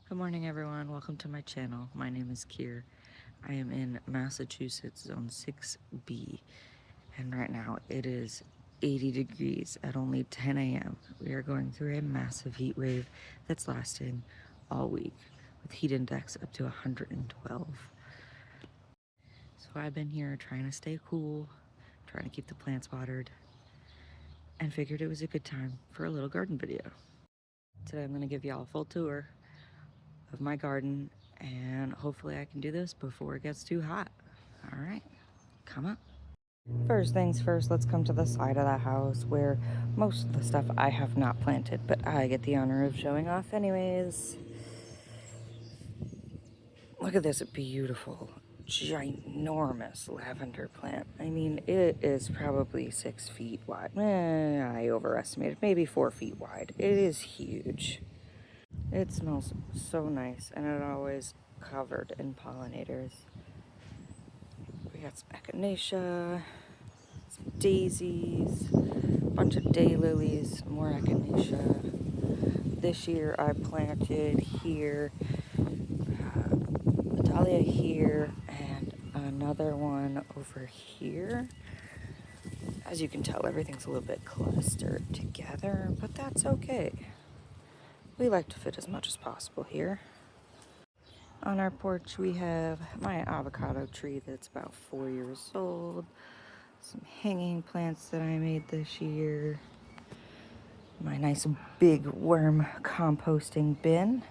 Good morning, everyone. Welcome to my channel. My name is Kier. I am in Massachusetts, Zone 6B, and right now it is 80 degrees at only 10 a.m. We are going through a massive heat wave that's lasting all week, with heat index up to 112. So I've been here trying to stay cool, trying to keep the plants watered, and figured it was a good time for a little garden video. Today I'm going to give y'all a full tour of my garden, and hopefully I can do this before it gets too hot. All right, come on. First things first, let's come to the side of the house where most of the stuff I have not planted, but I get the honor of showing off anyways. Look at this beautiful, ginormous lavender plant. I mean, it is probably 6 feet wide. I overestimated, maybe 4 feet wide. It is huge. It smells so nice, and it always covered in pollinators. We got some echinacea, some daisies, a bunch of daylilies, more echinacea. This year I planted here, a dahlia here, and another one over here. As you can tell, everything's a little bit clustered together, but that's okay. We like to fit as much as possible here. On our porch we have my avocado tree that's about 4 years old, some hanging plants that I made this year, my nice big worm composting bin.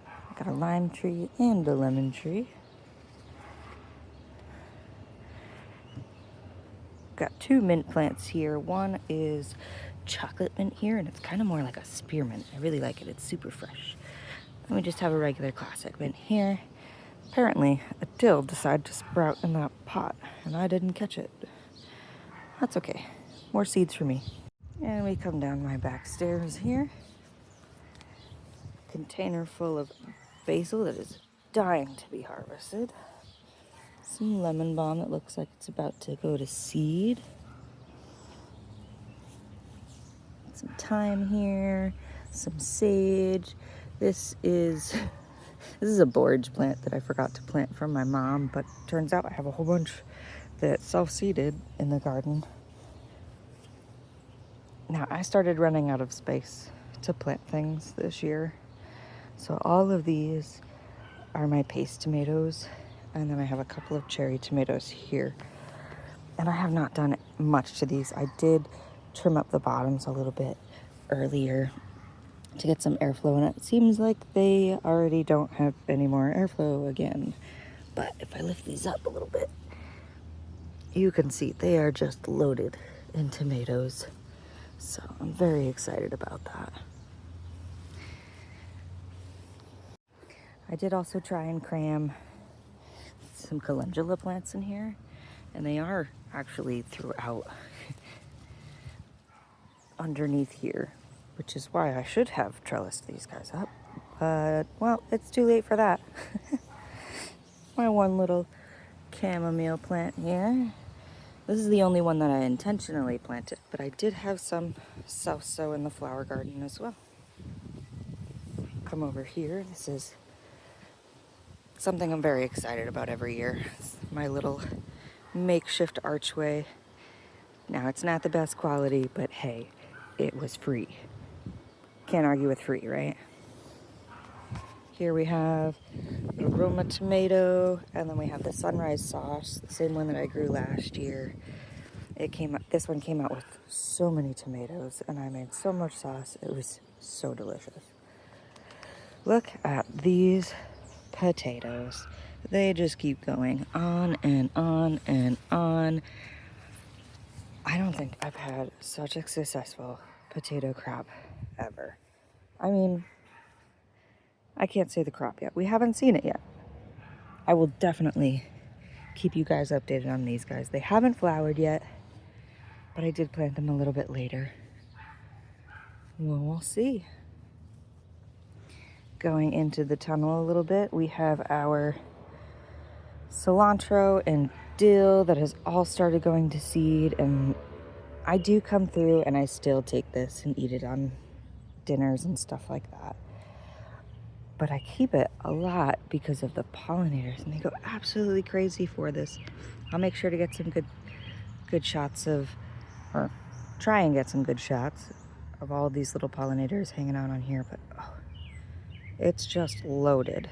I got a lime tree and a lemon tree. Got 2 mint plants here. One is chocolate mint here, and it's kind of more like a spearmint. I really like it. It's super fresh. Then we just have a regular classic mint here. Apparently, a dill decided to sprout in that pot, and I didn't catch it. That's okay. More seeds for me. And we come down my back stairs here. Container full of basil that is dying to be harvested. Some lemon balm that looks like it's about to go to seed. Some thyme here, some sage. This is a borage plant that I forgot to plant from my mom, but turns out I have a whole bunch that self-seeded in the garden. Now, I started running out of space to plant things this year. So all of these are my paste tomatoes, and then I have a couple of cherry tomatoes here. And I have not done much to these. I did trim up the bottoms a little bit earlier to get some airflow, and it seems like they already don't have any more airflow again. But if I lift these up a little bit, you can see they are just loaded in tomatoes. So I'm very excited about that. I did also try and cram some calendula plants in here, and they are actually throughout underneath here, which is why I should have trellised these guys up. But, well, it's too late for that. My one little chamomile plant here. This is the only one that I intentionally planted, but I did have some self-sow in the flower garden as well. Come over here. This is something I'm very excited about every year. It's my little makeshift archway. Now, it's not the best quality, but hey, it was free. Can't argue with free, right? Here we have aroma tomato, and then we have the sunrise sauce, the same one that I grew last year. This one came out with so many tomatoes, and I made so much sauce. It was so delicious. Look at these potatoes. They just keep going on and on and on. I don't think I've had such a successful potato crop ever. I mean, I can't say the crop yet. We haven't seen it yet. I will definitely keep you guys updated on these guys. They haven't flowered yet, but I did plant them a little bit later. Well, we'll see. Going into the tunnel a little bit, we have our cilantro and dill that has all started going to seed, and I do come through and I still take this and eat it on dinners and stuff like that. but I keep it a lot because of the pollinators, and they go absolutely crazy for this. I'll make sure to get some good shots of, or try and get some good shots of all these little pollinators hanging out on here, but oh, it's just loaded.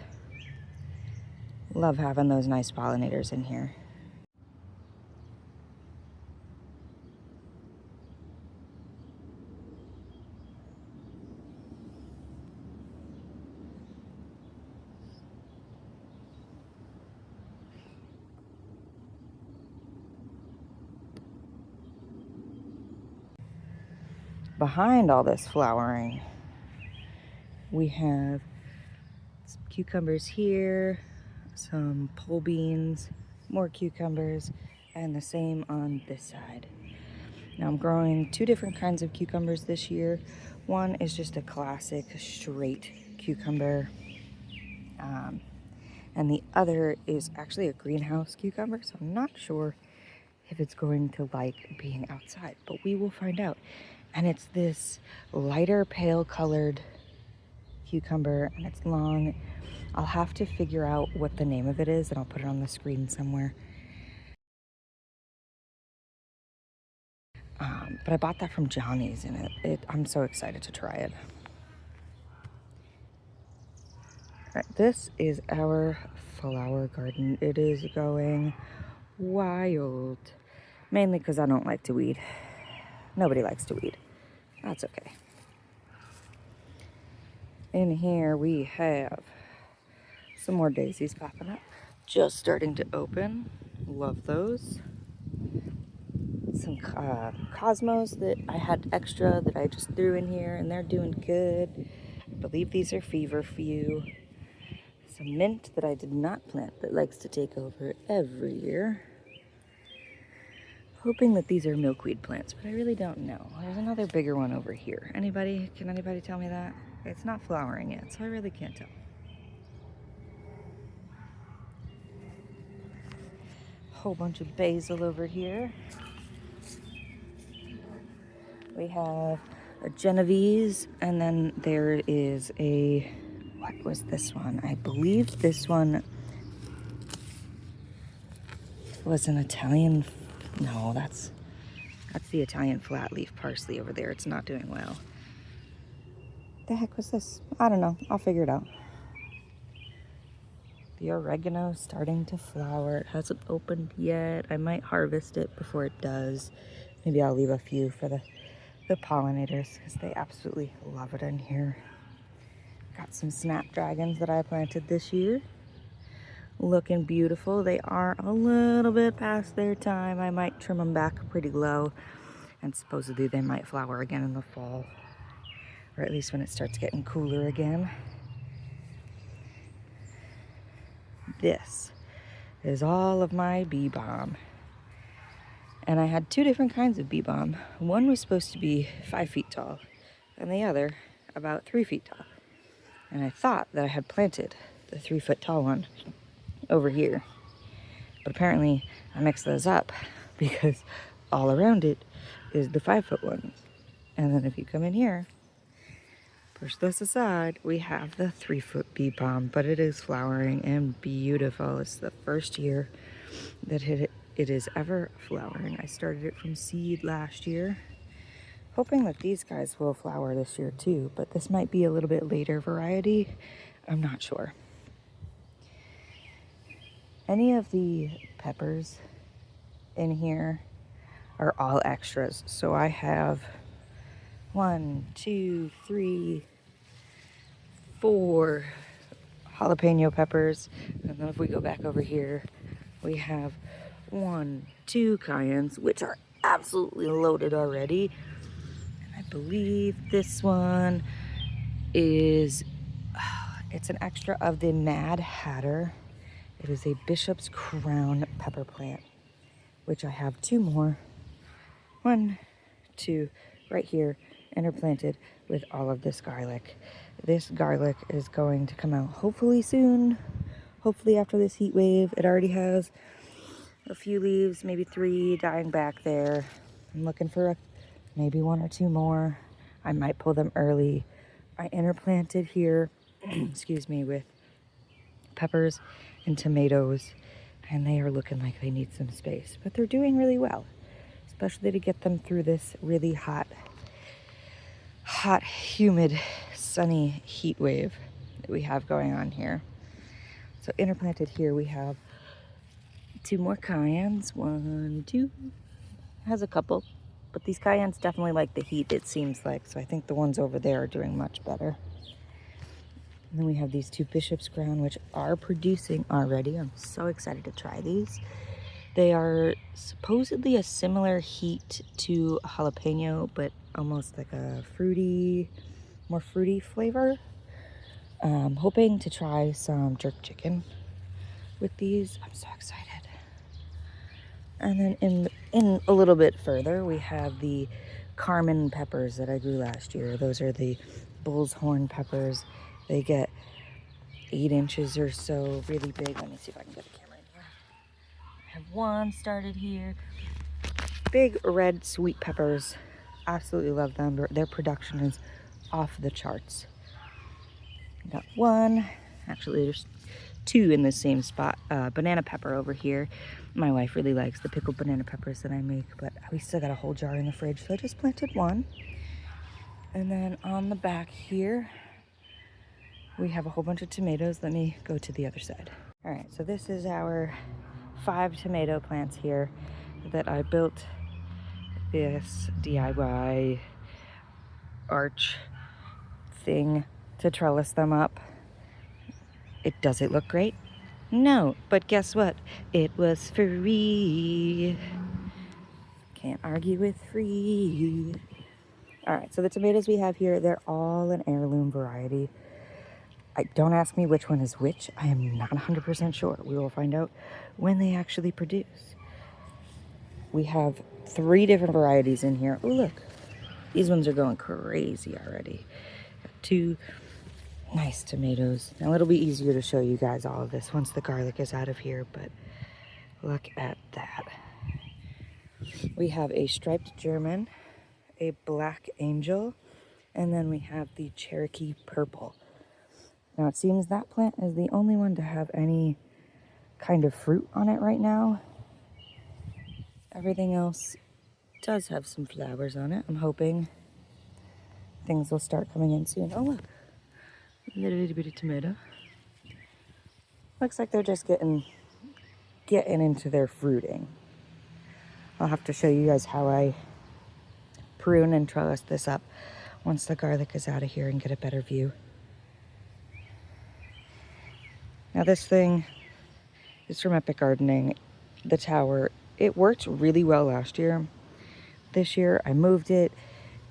Love having those nice pollinators in here. Behind all this flowering, we have some cucumbers here, some pole beans, more cucumbers, and the same on this side. Now I'm growing two different kinds of cucumbers this year. One is just a classic straight cucumber, and the other is actually a greenhouse cucumber, so I'm not sure if it's going to like being outside, but we will find out. And it's this lighter pale colored cucumber, and it's long. I'll have to figure out what the name of it is, and I'll put it on the screen somewhere. But I bought that from Johnny's, and I'm so excited to try it. All right, this is our flower garden. It is going wild, mainly because I don't like to weed. Nobody likes to weed. That's okay. In here we have some more daisies popping up, just starting to open. Love those. Some cosmos that I had extra that I just threw in here, and they're doing good. I believe these are feverfew. Some mint that I did not plant that likes to take over every year. Hoping that these are milkweed plants, but I really don't know. There's another bigger one over here. Can anybody tell me that? It's not flowering yet, so I really can't tell. Whole bunch of basil over here. We have a Genovese, and then there is a, what was this one? I believe this one was an Italian, no, that's the Italian flat leaf parsley over there. It's not doing well. The heck was this? I don't know. I'll figure it out. The oregano is starting to flower. It hasn't opened yet. I might harvest it before it does. Maybe I'll leave a few for the pollinators because they absolutely love it in here. Got some snapdragons that I planted this year. Looking beautiful. They are a little bit past their time. I might trim them back pretty low, and supposedly they might flower again in the fall, or at least when it starts getting cooler again. This is all of my bee balm, and I had two different kinds of bee balm. One was supposed to be 5 feet tall, and the other about 3 feet tall. And I thought that I had planted the 3 foot tall one over here, but apparently I mixed those up because all around it is the 5 foot one. And then if you come in here, push this aside, we have the 3 foot bee balm, but it is flowering and beautiful. It's the first year that it is ever flowering. I started it from seed last year, hoping that these guys will flower this year too, but this might be a little bit later variety. I'm not sure. Any of the peppers in here are all extras. So I have 1, 2, 3, 4 jalapeno peppers. And then if we go back over here, we have 1, 2 cayennes, which are absolutely loaded already. And I believe this one is, it's an extra of the Mad Hatter. It is a Bishop's Crown pepper plant, which I have 2 more. 1, 2, right here, interplanted with all of this garlic. This garlic is going to come out hopefully soon. Hopefully after this heat wave. It already has a few leaves, maybe 3 dying back there. I'm looking for maybe 1 or 2 more. I might pull them early. I interplanted here excuse me, with peppers and tomatoes, and they are looking like they need some space, but they're doing really well, especially to get them through this really hot, humid, sunny heat wave that we have going on here. So interplanted here we have 2 more cayennes. 1, 2, has a couple, but these cayennes definitely like the heat, it seems like, so I think the ones over there are doing much better. And then we have these 2 Bishop's Crown, which are producing already. I'm so excited to try these. They are supposedly a similar heat to a jalapeno, but almost like a more fruity flavor. Hoping to try some jerk chicken with these. I'm so excited. And then in a little bit further, we have the Carmen peppers that I grew last year. Those are the bull's horn peppers. They get 8 inches or so, really big. Let me see if I can get the camera in here. I have one started here. Big red sweet peppers. Absolutely love them. Their production is off the charts. Got one. Actually, there's 2 in the same spot. Banana pepper over here. My wife really likes the pickled banana peppers that I make, but we still got a whole jar in the fridge, so I just planted one. And then on the back here, we have a whole bunch of tomatoes. Let me go to the other side. All right, so this is our 5 tomato plants here that I built this DIY arch thing to trellis them up. Does it look great? No, but guess what? It was free. Can't argue with free. All right, so the tomatoes we have here, they're all an heirloom variety. Don't ask me which one is which. I am not 100% sure. We will find out when they actually produce. We have 3 different varieties in here. Oh, look. These ones are going crazy already. 2 nice tomatoes. Now, it'll be easier to show you guys all of this once the garlic is out of here, but look at that. We have a striped German, a black angel, and then we have the Cherokee purple. Now, it seems that plant is the only one to have any kind of fruit on it right now. Everything else does have some flowers on it. I'm hoping things will start coming in soon. Oh, look. A little bitty tomato. Looks like they're just getting into their fruiting. I'll have to show you guys how I prune and trellis this up once the garlic is out of here and get a better view. Now this thing is from Epic Gardening, the tower. It worked really well last year. This year I moved it.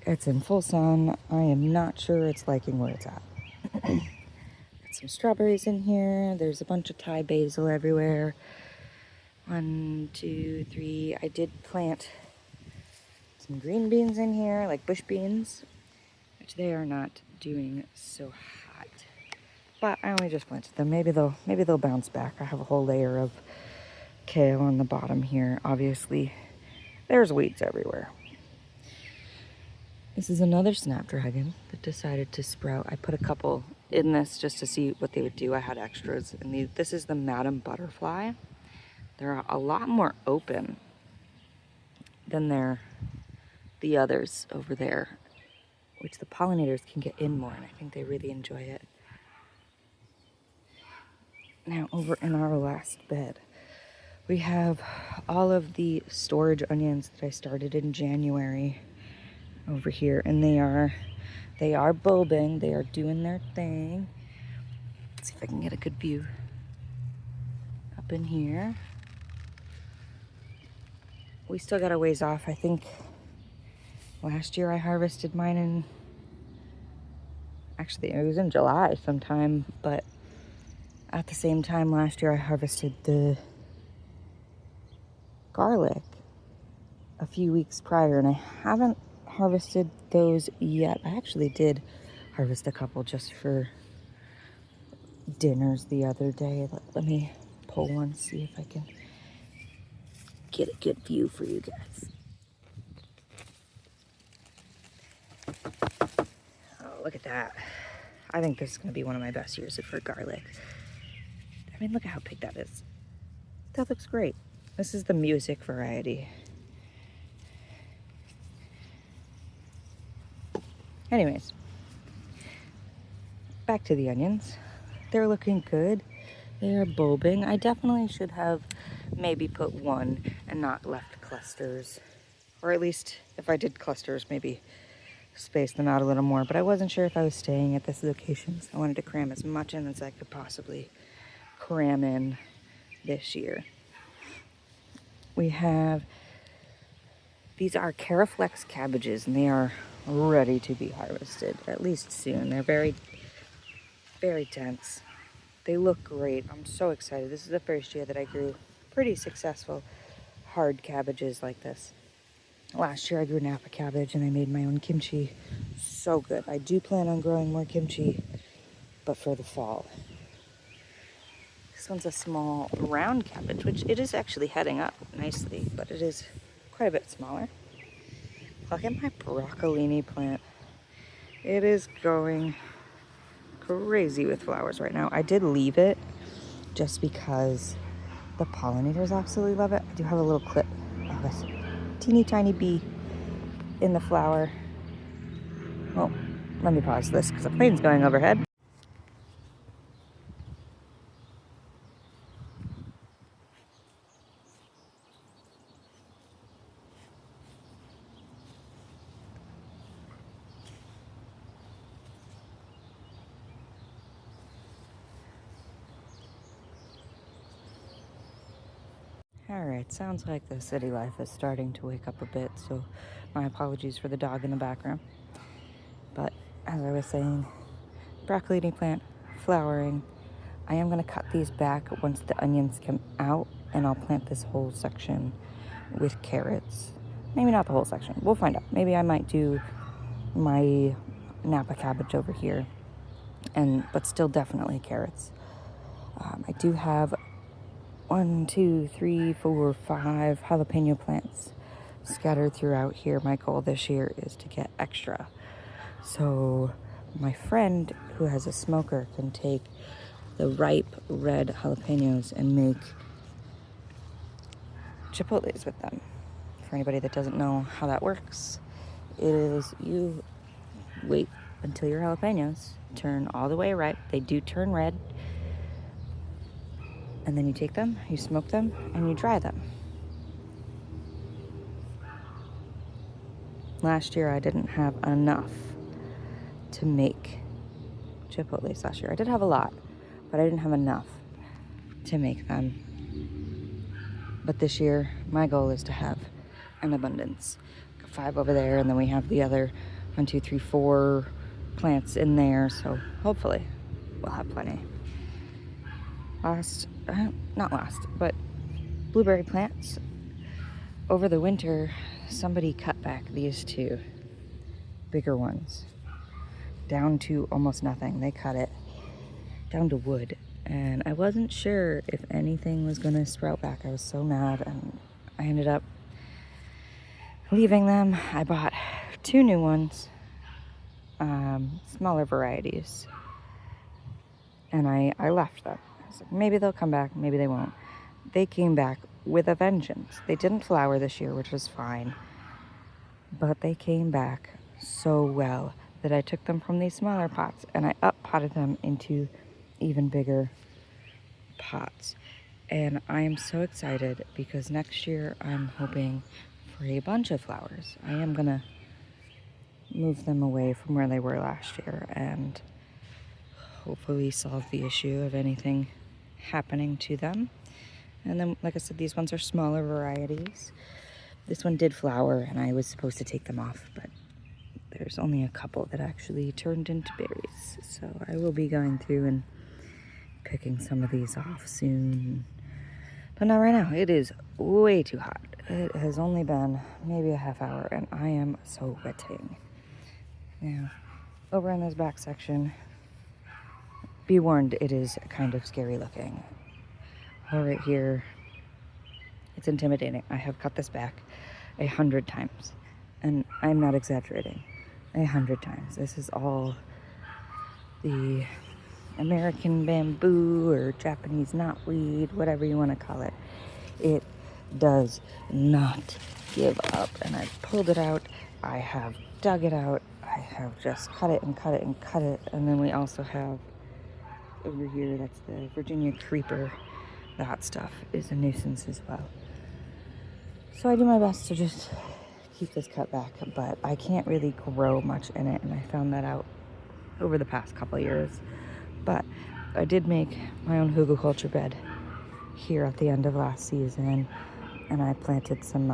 It's in full sun. I am not sure it's liking where it's at. Got some strawberries in here. There's a bunch of Thai basil everywhere. 1, 2, 3. I did plant some green beans in here, like bush beans, which they are not doing so hot. But I only just planted them. Maybe they'll bounce back. I have a whole layer of kale on the bottom here. Obviously, there's weeds everywhere. This is another snapdragon that decided to sprout. I put a couple in this just to see what they would do. I had extras. And this is the Madam Butterfly. They're a lot more open than the others over there, which the pollinators can get in more, and I think they really enjoy it. Now, over in our last bed, we have all of the storage onions that I started in January over here, and they are bulbing. They are doing their thing. Let's see if I can get a good view up in here. We still got a ways off. I think last year I harvested mine actually it was in July sometime, but at the same time last year I harvested the garlic a few weeks prior, and I haven't harvested those yet. I actually did harvest a couple just for dinners the other day. Let me pull one, see if I can get a good view for you guys. Oh, look at that. I think this is going to be one of my best years for garlic. I mean, look at how big that is. That looks great. This is the music variety. Anyways, back to the onions. They're looking good. They are bulbing. I definitely should have maybe put one and not left clusters. Or at least if I did clusters, maybe space them out a little more. But I wasn't sure if I was staying at this location, so I wanted to cram as much in as I could possibly cram in this year. We have, these are Caraflex cabbages, and they are ready to be harvested, at least soon. They're very, very dense. They look great. I'm so excited. This is the first year that I grew pretty successful hard cabbages like this. Last year I grew Napa cabbage and I made my own kimchi. So good. I do plan on growing more kimchi, but for the fall. This one's a small round cabbage, which it is actually heading up nicely, but it is quite a bit smaller. Look at my broccolini plant. It is going crazy with flowers right now. I did leave it just because the pollinators absolutely love it. I do have a little clip of a teeny tiny bee in the flower. Well, let me pause this because a plane's going overhead. Alright, sounds like the city life is starting to wake up a bit, so my apologies for the dog in the background. But as I was saying, broccolini plant, flowering. I am going to cut these back once the onions come out, and I'll plant this whole section with carrots. Maybe not the whole section. We'll find out. Maybe I might do my Napa cabbage over here, but still definitely carrots. I do have 1, 2, 3, 4, 5 jalapeno plants scattered throughout here. My goal this year is to get extra. So my friend who has a smoker can take the ripe red jalapenos and make chipotles with them. For anybody that doesn't know how that works, it is you wait until your jalapenos turn all the way ripe. They do turn red. And then you take them, you smoke them, and you dry them. Last year I didn't have enough to make chipotles last year. I did have a lot, but I didn't have enough to make them. But this year, my goal is to have an abundance. 5 over there, and then we have the other 1, 2, 3, 4 plants in there, so hopefully we'll have plenty. Not last, but blueberry plants. Over the winter, somebody cut back these 2 bigger ones down to almost nothing. They cut it down to wood, and I wasn't sure if anything was gonna sprout back. I was so mad, and I ended up leaving them. I bought 2 new ones, smaller varieties, and I left them. I was like, maybe they'll come back, maybe they won't. They came back with a vengeance. They didn't flower this year, which was fine, but they came back so well that I took them from these smaller pots and I up-potted them into even bigger pots. And I am so excited because next year I'm hoping for a bunch of flowers. I am gonna move them away from where they were last year and hopefully solve the issue of anything happening to them. And then, like I said, these ones are smaller varieties. This one did flower and I was supposed to take them off, but there's only a couple that actually turned into berries. So I will be going through and picking some of these off soon. But not right now. It is way too hot. It has only been maybe a half hour and I am sweating. Now, over in this back section, be warned, it is kind of scary looking. All right here, it's intimidating. I have cut this back 100 times, and I'm not exaggerating. 100 times. This is all the American bamboo or Japanese knotweed, whatever you want to call it. It does not give up. And I pulled it out. I have dug it out. I have just cut it and cut it and cut it. And then we also have over here, that's the Virginia creeper. That stuff is a nuisance as well. So I do my best to just keep this cut back, but I can't really grow much in it, and I found that out over the past couple of years. But I did make my own hugelkultur bed here at the end of last season, and I planted some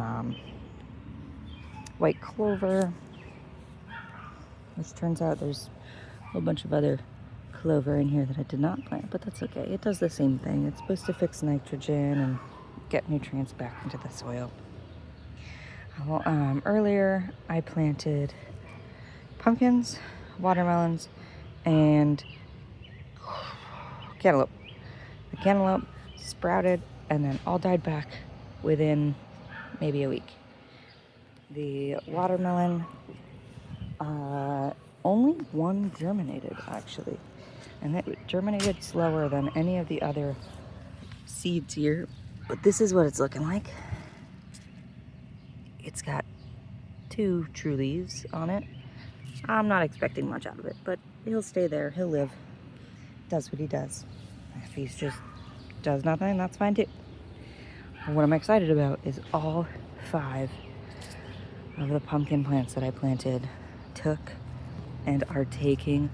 white clover, which turns out there's a whole bunch of other clover in here that I did not plant, but that's okay. It does the same thing. It's supposed to fix nitrogen and get nutrients back into the soil. Well, earlier I planted pumpkins, watermelons, and cantaloupe. The cantaloupe sprouted and then all died back within maybe a week. The watermelon, only one germinated actually, and it germinated slower than any of the other seeds here, but this is what it's looking like. It's got 2 true leaves on it. I'm not expecting much out of it, but he'll stay there. He'll live. Does what he does. If he just does nothing, that's fine too. But what I'm excited about is all 5 of the pumpkin plants that I planted took and are taking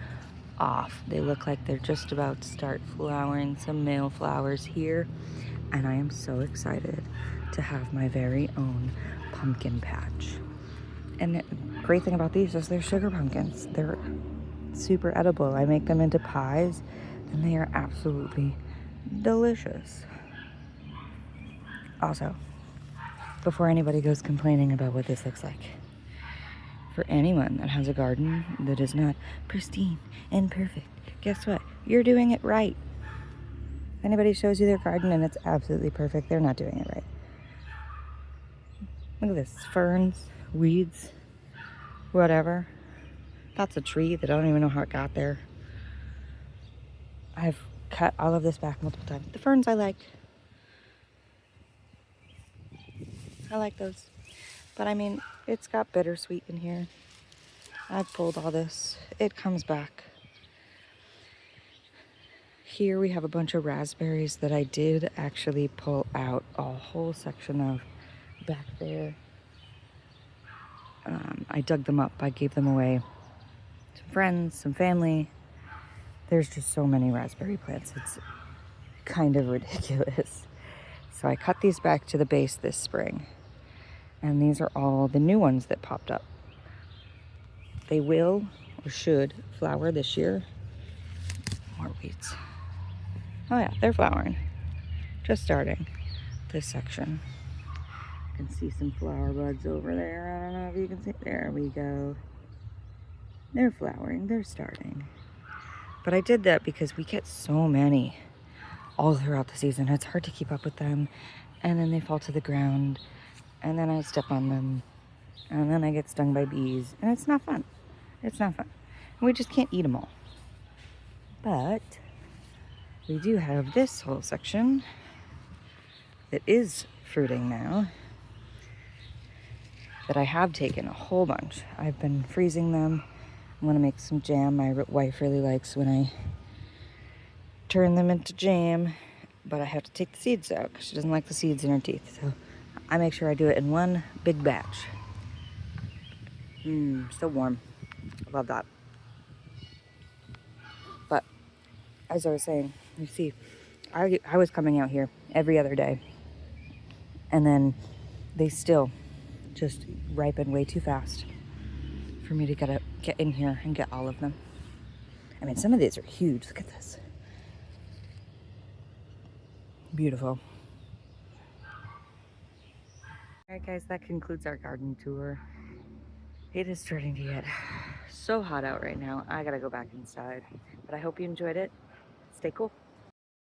off. They look like they're just about to start flowering, some male flowers here, and I am so excited to have my very own pumpkin patch. And the great thing about these is they're sugar pumpkins. They're super edible. I make them into pies, and they are absolutely delicious. Also, before anybody goes complaining about what this looks like, for anyone that has a garden that is not pristine and perfect, guess what? You're doing it right. If anybody shows you their garden and it's absolutely perfect, they're not doing it right. Look at this, ferns, weeds, whatever. That's a tree that I don't even know how it got there. I've cut all of this back multiple times. The ferns I like. I like those. But I mean, it's got bittersweet in here. I pulled all this. It comes back. Here we have a bunch of raspberries that I did actually pull out a whole section of back there. I dug them up. I gave them away. Some friends, some family. There's just so many raspberry plants. It's kind of ridiculous. So I cut these back to the base this spring. And these are all the new ones that popped up. They will or should flower this year. More weeds. Oh yeah, they're flowering. Just starting this section. You can see some flower buds over there. I don't know if you can see. There we go. They're flowering. They're starting. But I did that because we get so many all throughout the season. It's hard to keep up with them. And then they fall to the ground. And then I step on them. And then I get stung by bees. And it's not fun. It's not fun. And we just can't eat them all. But we do have this whole section that is fruiting now, that I have taken a whole bunch. I've been freezing them. I'm gonna make some jam. My wife really likes when I turn them into jam, but I have to take the seeds out because she doesn't like the seeds in her teeth. So I make sure I do it in one big batch. So warm. I love that. But as I was saying, you see, I was coming out here every other day, and then they still just ripen way too fast for me to get in here and get all of them. I mean, some of these are huge. Look at this. Beautiful. All right, guys, that concludes our garden tour. It is starting to get so hot out right now. I gotta go back inside, but I hope you enjoyed it. Stay cool.